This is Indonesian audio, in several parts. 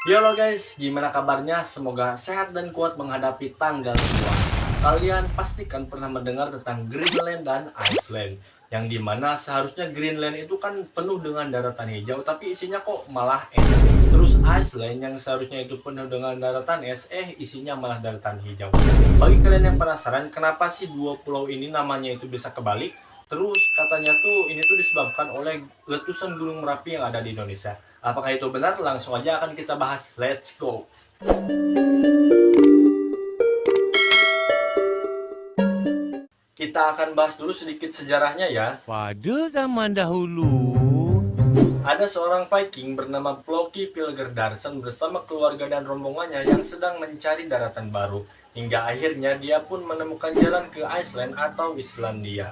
Halo guys, gimana kabarnya? Semoga sehat dan kuat menghadapi tanggal tua. Kalian pastikan pernah mendengar tentang Greenland dan Iceland, yang dimana seharusnya Greenland itu kan penuh dengan daratan hijau, tapi isinya kok malah es. Terus Iceland yang seharusnya itu penuh dengan daratan es, isinya malah daratan hijau. Bagi kalian yang penasaran, kenapa sih dua pulau ini namanya itu bisa kebalik? Terus katanya tuh ini tuh disebabkan oleh letusan Gunung Merapi yang ada di Indonesia. Apakah itu benar? Langsung aja akan kita bahas. Let's go! Kita akan bahas dulu sedikit sejarahnya ya. Pada zaman dahulu, Ada seorang Viking bernama Floki Pilgerdarsen bersama keluarga dan rombongannya yang sedang mencari daratan baru. Hingga akhirnya dia pun menemukan jalan ke Iceland atau Islandia.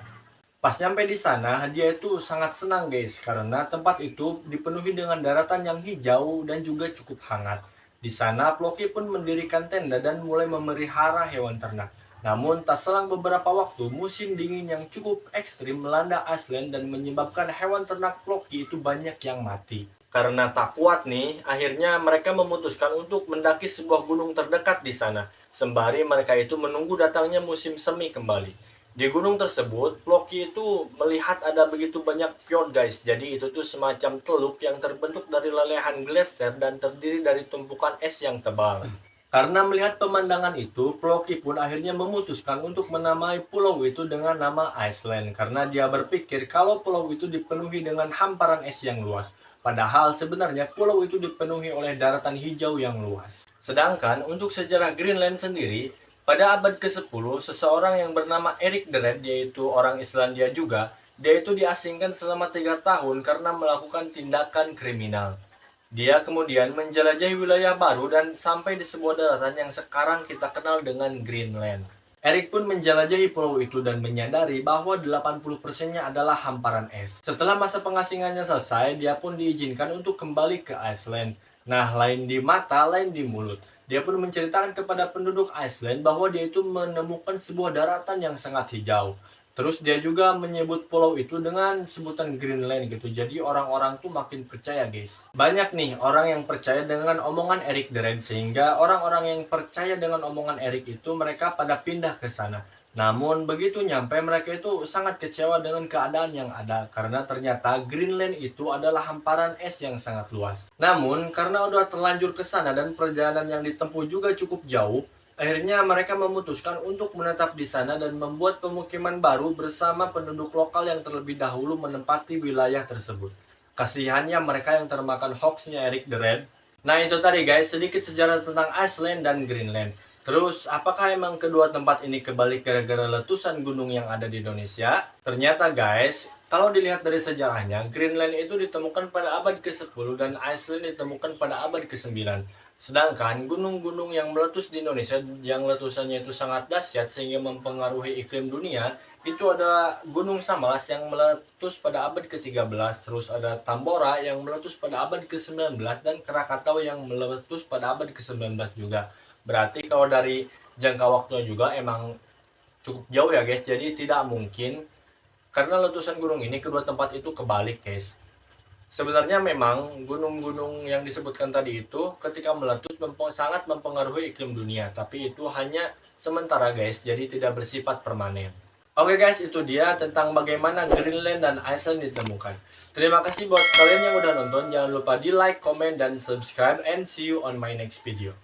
Pas nyampe di sana, dia itu sangat senang guys, karena tempat itu dipenuhi dengan daratan yang hijau dan juga cukup hangat. Di sana, Floki pun mendirikan tenda dan mulai memelihara hewan ternak. Namun, tak selang beberapa waktu, musim dingin yang cukup ekstrim melanda Iceland dan menyebabkan hewan ternak Floki itu banyak yang mati. Karena tak kuat nih, akhirnya mereka memutuskan untuk mendaki sebuah gunung terdekat di sana, sembari mereka itu menunggu datangnya musim semi kembali. Di gunung tersebut, Floki itu melihat ada begitu banyak fjord guys. Jadi itu tuh semacam teluk yang terbentuk dari lelehan glacier dan terdiri dari tumpukan es yang tebal. Karena melihat pemandangan itu, Floki pun akhirnya memutuskan untuk menamai pulau itu dengan nama Iceland. Karena dia berpikir kalau pulau itu dipenuhi dengan hamparan es yang luas. Padahal sebenarnya pulau itu dipenuhi oleh daratan hijau yang luas. Sedangkan untuk sejarah Greenland sendiri, pada abad ke-10, seseorang yang bernama Erik the Red, yaitu orang Islandia juga, dia itu diasingkan selama 3 tahun karena melakukan tindakan kriminal. Dia kemudian menjelajahi wilayah baru dan sampai di sebuah daratan yang sekarang kita kenal dengan Greenland. Erik pun menjelajahi pulau itu dan menyadari bahwa 80%-nya adalah hamparan es. Setelah masa pengasingannya selesai, dia pun diizinkan untuk kembali ke Iceland. Nah, lain di mata, lain di mulut. Dia pun menceritakan kepada penduduk Iceland bahwa dia itu menemukan sebuah daratan yang sangat hijau. Terus dia juga menyebut pulau itu dengan sebutan Greenland gitu. Jadi orang-orang tuh makin percaya guys. Banyak nih orang yang percaya dengan omongan Eric the Red, sehingga orang-orang yang percaya dengan omongan Eric itu mereka pada pindah ke sana. Namun begitu nyampe mereka itu sangat kecewa dengan keadaan yang ada karena ternyata Greenland itu adalah hamparan es yang sangat luas. Namun karena udah terlanjur ke sana dan perjalanan yang ditempuh juga cukup jauh, akhirnya mereka memutuskan untuk menetap di sana dan membuat pemukiman baru bersama penduduk lokal yang terlebih dahulu menempati wilayah tersebut. Kasihannya mereka yang termakan hoaxnya Eric the Red. Nah itu tadi guys, sedikit sejarah tentang Iceland dan Greenland. Terus, apakah emang kedua tempat ini kebalik gara-gara letusan gunung yang ada di Indonesia? Ternyata guys, kalau dilihat dari sejarahnya, Greenland itu ditemukan pada abad ke-10 dan Iceland ditemukan pada abad ke-9. Sedangkan gunung-gunung yang meletus di Indonesia yang letusannya itu sangat dahsyat sehingga mempengaruhi iklim dunia, itu ada Gunung Samalas yang meletus pada abad ke-13, terus ada Tambora yang meletus pada abad ke-19 dan Krakatau yang meletus pada abad ke-19 juga. Berarti kalau dari jangka waktunya juga emang cukup jauh ya guys. Jadi tidak mungkin karena letusan gunung ini kedua tempat itu kebalik guys. Sebenarnya memang gunung-gunung yang disebutkan tadi itu ketika meletus sangat mempengaruhi iklim dunia, tapi itu hanya sementara guys, jadi tidak bersifat permanen. Oke guys, itu dia tentang bagaimana Greenland dan Iceland ditemukan. Terima kasih buat kalian yang udah nonton, jangan lupa di like, comment, dan subscribe, and see you on my next video.